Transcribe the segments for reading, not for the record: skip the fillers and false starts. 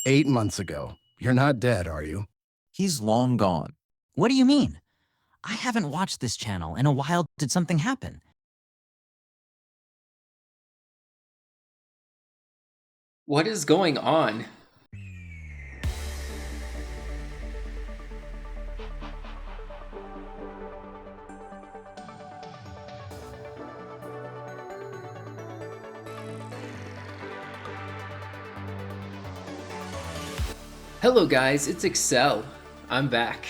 8 months ago. You're not dead, are you? He's long gone. What do you mean? I haven't watched this channel in a while. Did something happen? What is going on? Hello guys, it's Xcel. I'm back.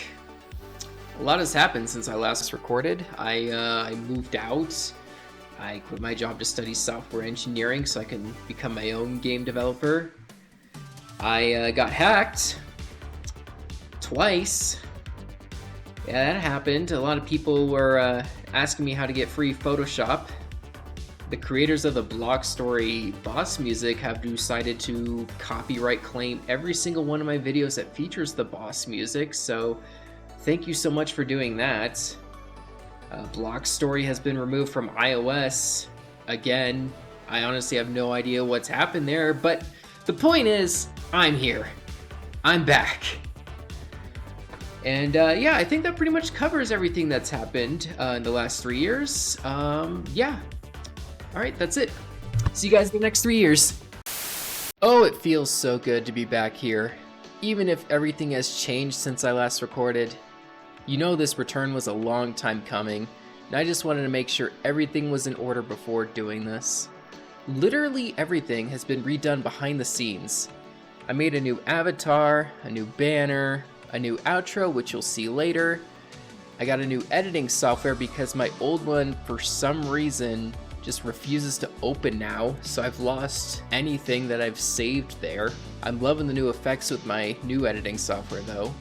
A lot has happened since I last recorded. I moved out. I quit my job to study software engineering so I can become my own game developer. I got hacked twice. Yeah, that happened. A lot of people were asking me how to get free Photoshop. The creators of the Block Story boss music have decided to copyright claim every single one of my videos that features the boss music, so thank you so much for doing that. Block Story has been removed from iOS. Again, I honestly have no idea what's happened there, but the point is, I'm here. I'm back. And yeah, I think that pretty much covers everything that's happened in the last 3 years. Yeah. Alright, that's it. See you guys in the next 3 years. Oh, it feels so good to be back here. Even if everything has changed since I last recorded. You know this return was a long time coming, and I just wanted to make sure everything was in order before doing this. Literally everything has been redone behind the scenes. I made a new avatar, a new banner, a new outro, which you'll see later. I got a new editing software because my old one, for some reason, just refuses to open now, so I've lost anything that I've saved there. I'm loving the new effects with my new editing software though.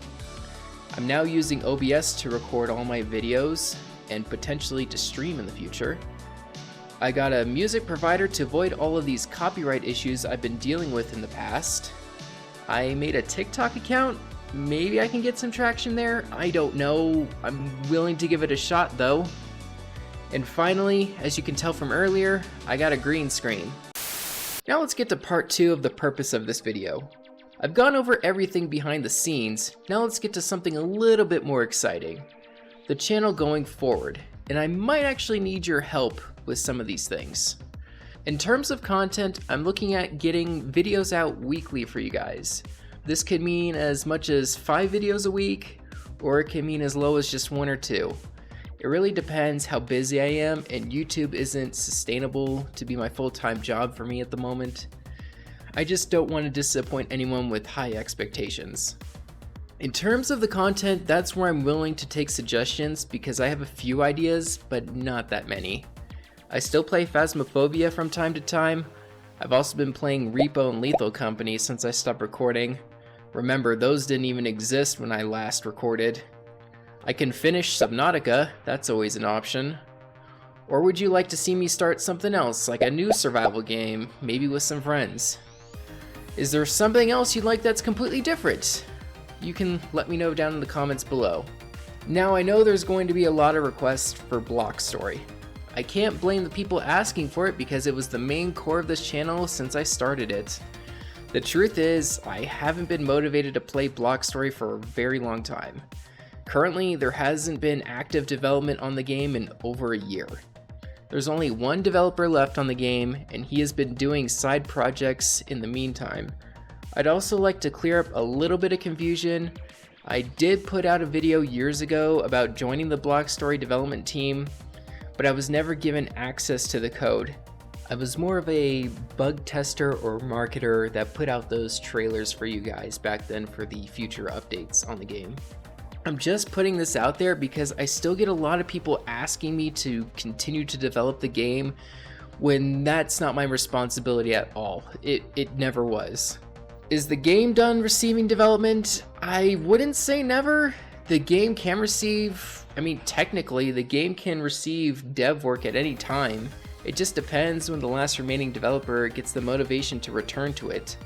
I'm now using OBS to record all my videos and potentially to stream in the future. I got a music provider to avoid all of these copyright issues I've been dealing with in the past. I made a TikTok account. Maybe I can get some traction there. I don't know. I'm willing to give it a shot though. And finally, as you can tell from earlier, I got a green screen. Now let's get to part 2 of the purpose of this video. I've gone over everything behind the scenes, now let's get to something a little bit more exciting. The channel going forward, and I might actually need your help with some of these things. In terms of content, I'm looking at getting videos out weekly for you guys. This could mean as much as 5 videos a week, or it can mean as low as just 1 or 2. It really depends how busy I am, and YouTube isn't sustainable to be my full-time job for me at the moment. I just don't want to disappoint anyone with high expectations. In terms of the content, that's where I'm willing to take suggestions because I have a few ideas, but not that many. I still play Phasmophobia from time to time. I've also been playing Repo and Lethal Company since I stopped recording. Remember, those didn't even exist when I last recorded. I can finish Subnautica, that's always an option. Or would you like to see me start something else, like a new survival game, maybe with some friends? Is there something else you'd like that's completely different? You can let me know down in the comments below. Now I know there's going to be a lot of requests for Block Story. I can't blame the people asking for it because it was the main core of this channel since I started it. The truth is, I haven't been motivated to play Block Story for a very long time. Currently, there hasn't been active development on the game in over a year. There's only one developer left on the game, and he has been doing side projects in the meantime. I'd also like to clear up a little bit of confusion. I did put out a video years ago about joining the Block Story development team, but I was never given access to the code. I was more of a bug tester or marketer that put out those trailers for you guys back then for the future updates on the game. I'm just putting this out there because I still get a lot of people asking me to continue to develop the game when that's not my responsibility at all. It never was. Is the game done receiving development? I wouldn't say never. The game can receive, technically the game can receive dev work at any time. It just depends when the last remaining developer gets the motivation to return to it.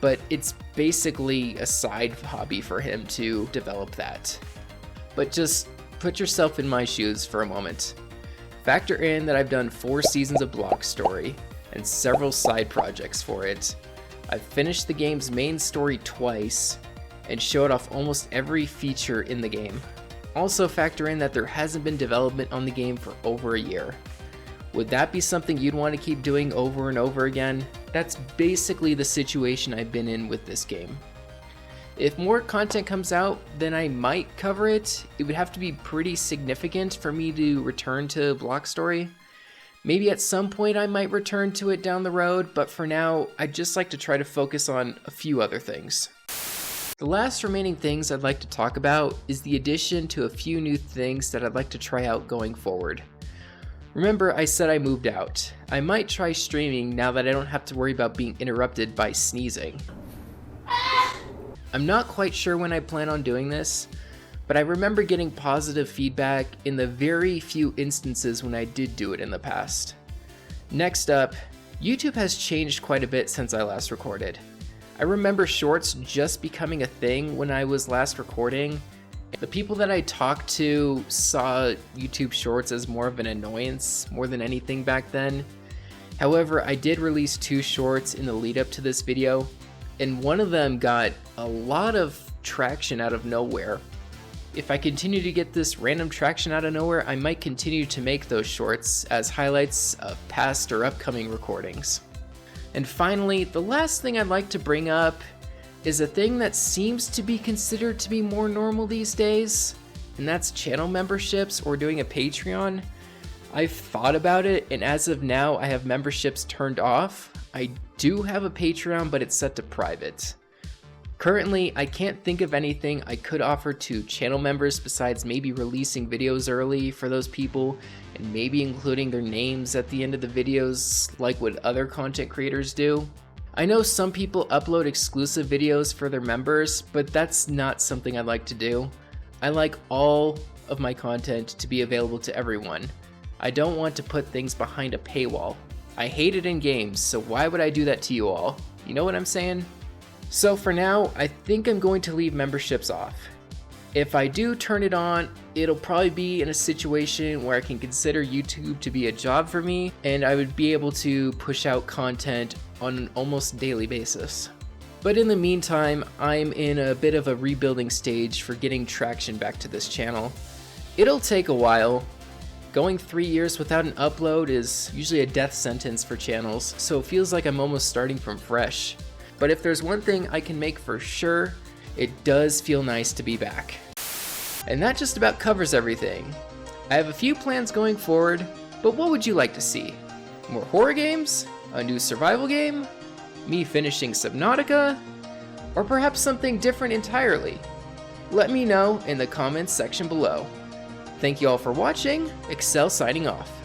But it's basically a side hobby for him to develop that. But just put yourself in my shoes for a moment. Factor in that I've done 4 seasons of Block Story and several side projects for it. I've finished the game's main story twice and showed off almost every feature in the game. Also factor in that there hasn't been development on the game for over a year. Would that be something you'd want to keep doing over and over again? That's basically the situation I've been in with this game. If more content comes out, then I might cover it. It would have to be pretty significant for me to return to Block Story. Maybe at some point I might return to it down the road, but for now, I'd just like to try to focus on a few other things. The last remaining things I'd like to talk about is the addition to a few new things that I'd like to try out going forward. Remember, I said I moved out. I might try streaming now that I don't have to worry about being interrupted by sneezing. I'm not quite sure when I plan on doing this, but I remember getting positive feedback in the very few instances when I did do it in the past. Next up, YouTube has changed quite a bit since I last recorded. I remember shorts just becoming a thing when I was last recording. The people that I talked to saw YouTube Shorts as more of an annoyance more than anything back then. However, I did release 2 shorts in the lead up to this video, and one of them got a lot of traction out of nowhere. If I continue to get this random traction out of nowhere, I might continue to make those shorts as highlights of past or upcoming recordings. And finally, the last thing I'd like to bring up is a thing that seems to be considered to be more normal these days, and that's channel memberships or doing a Patreon. I've thought about it, and as of now, I have memberships turned off. I do have a Patreon, but it's set to private. Currently, I can't think of anything I could offer to channel members besides maybe releasing videos early for those people, and maybe including their names at the end of the videos like what other content creators do. I know some people upload exclusive videos for their members, but that's not something I'd like to do. I like all of my content to be available to everyone. I don't want to put things behind a paywall. I hate it in games, so why would I do that to you all? You know what I'm saying? So for now, I think I'm going to leave memberships off. If I do turn it on, it'll probably be in a situation where I can consider YouTube to be a job for me, and I would be able to push out content on an almost daily basis. But in the meantime, I'm in a bit of a rebuilding stage for getting traction back to this channel. It'll take a while. Going 3 years without an upload is usually a death sentence for channels, so it feels like I'm almost starting from fresh. But if there's one thing I can make for sure, it does feel nice to be back. And that just about covers everything. I have a few plans going forward, but what would you like to see? More horror games? A new survival game? Me finishing Subnautica? Or perhaps something different entirely? Let me know in the comments section below. Thank you all for watching. Xcel signing off.